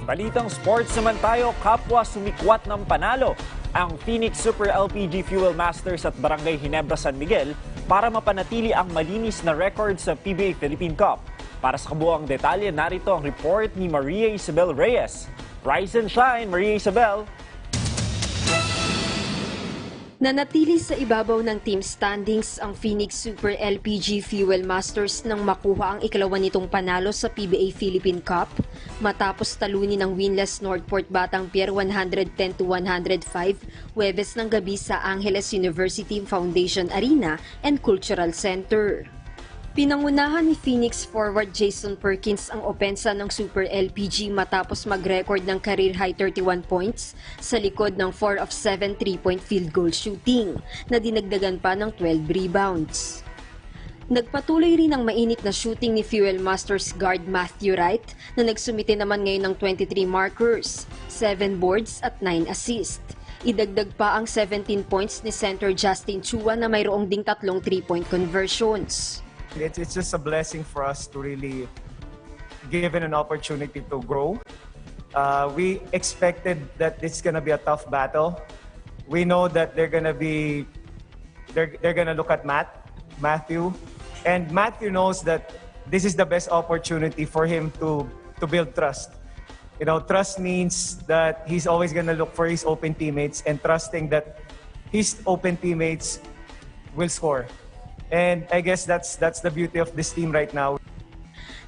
Balitang sports naman tayo, kapwa sumikwat ng panalo ang Phoenix Super LPG Fuel Masters at Barangay Ginebra San Miguel para mapanatili ang malinis na record sa PBA Philippine Cup. Para sa kabuuang detalye, narito ang report ni Maria Isabel Reyes. Rise and shine, Maria Isabel! Nanatili sa ibabaw ng team standings ang Phoenix Super LPG Fuel Masters nang makuha ang ikalawa nitong panalo sa PBA Philippine Cup matapos talunin ng winless Northport Batang Pier 110-105 Huwebes ng gabi sa Angeles University Foundation Arena and Cultural Center. Pinangunahan ni Phoenix forward Jason Perkins ang opensa ng Super LPG matapos mag-record ng career-high 31 points sa likod ng 4 of 7 3-point field goal shooting na dinagdagan pa ng 12 rebounds. Nagpatuloy rin ang mainit na shooting ni Fuel Masters guard Matthew Wright na nagsumite naman ngayon ng 23 markers, 7 boards at 9 assists. Idagdag pa ang 17 points ni center Justin Chua na mayroong ding 3 3-point conversions. It's just a blessing for us to really given an opportunity to grow. We expected that it's gonna be a tough battle. We know that they're gonna look at Matthew, and Matthew knows that this is the best opportunity for him to build trust. You know, trust means that he's always gonna look for his open teammates and trusting that his open teammates will score. And I guess that's the beauty of this team right now.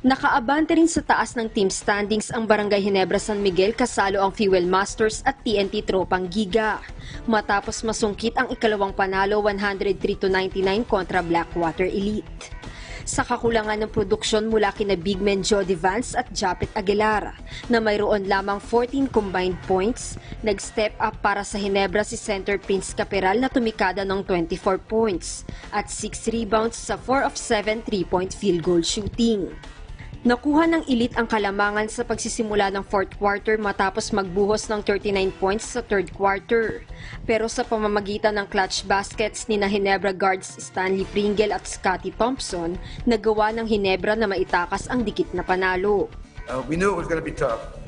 Nakaabante rin sa taas ng team standings ang Barangay Ginebra San Miguel kasalo ang Fuel Masters at TNT Tropang Giga. Matapos masungkit ang ikalawang panalo 103-99 kontra Blackwater Elite. Sa kakulangan ng produksyon mula kina bigmen Jody Vance at Japet Aguilar na mayroon lamang 14 combined points, nag-step up para sa Ginebra si center Prince Caperal na tumikada ng 24 points at 6 rebounds sa 4 of 7 3-point field goal shooting. Nakuha ng Elite ang kalamangan sa pagsisimula ng fourth quarter matapos magbuhos ng 39 points sa third quarter. Pero sa pamamagitan ng clutch baskets ni na Ginebra guards Stanley Pringle at Scotty Thompson, nagawa ng Ginebra na maitakas ang dikit na panalo. We knew it was going to be tough.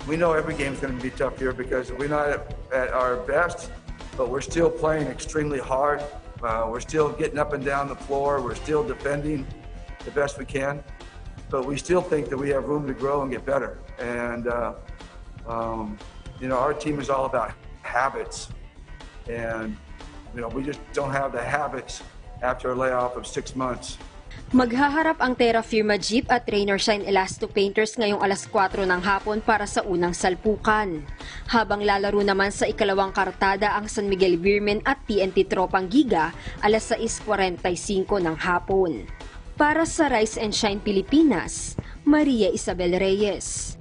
We know every game is going to be tough here because we're not at our best, but we're still playing extremely hard. We're still getting up and down the floor. We're still defending the best we can. But we still think that we have room to grow and get better. And, you know, our team is all about habits. And, you know, we just don't have the habits after a layoff of 6 months. Maghaharap ang Terra Firma Jeep at Rainer Shine Elasto Painters ngayong alas 4 ng hapon para sa unang salpukan. Habang lalaro naman sa ikalawang kartada ang San Miguel Beermen at TNT Tropang Giga alas 6:45 ng hapon. Para sa Rise and Shine Pilipinas, Maria Isabel Reyes.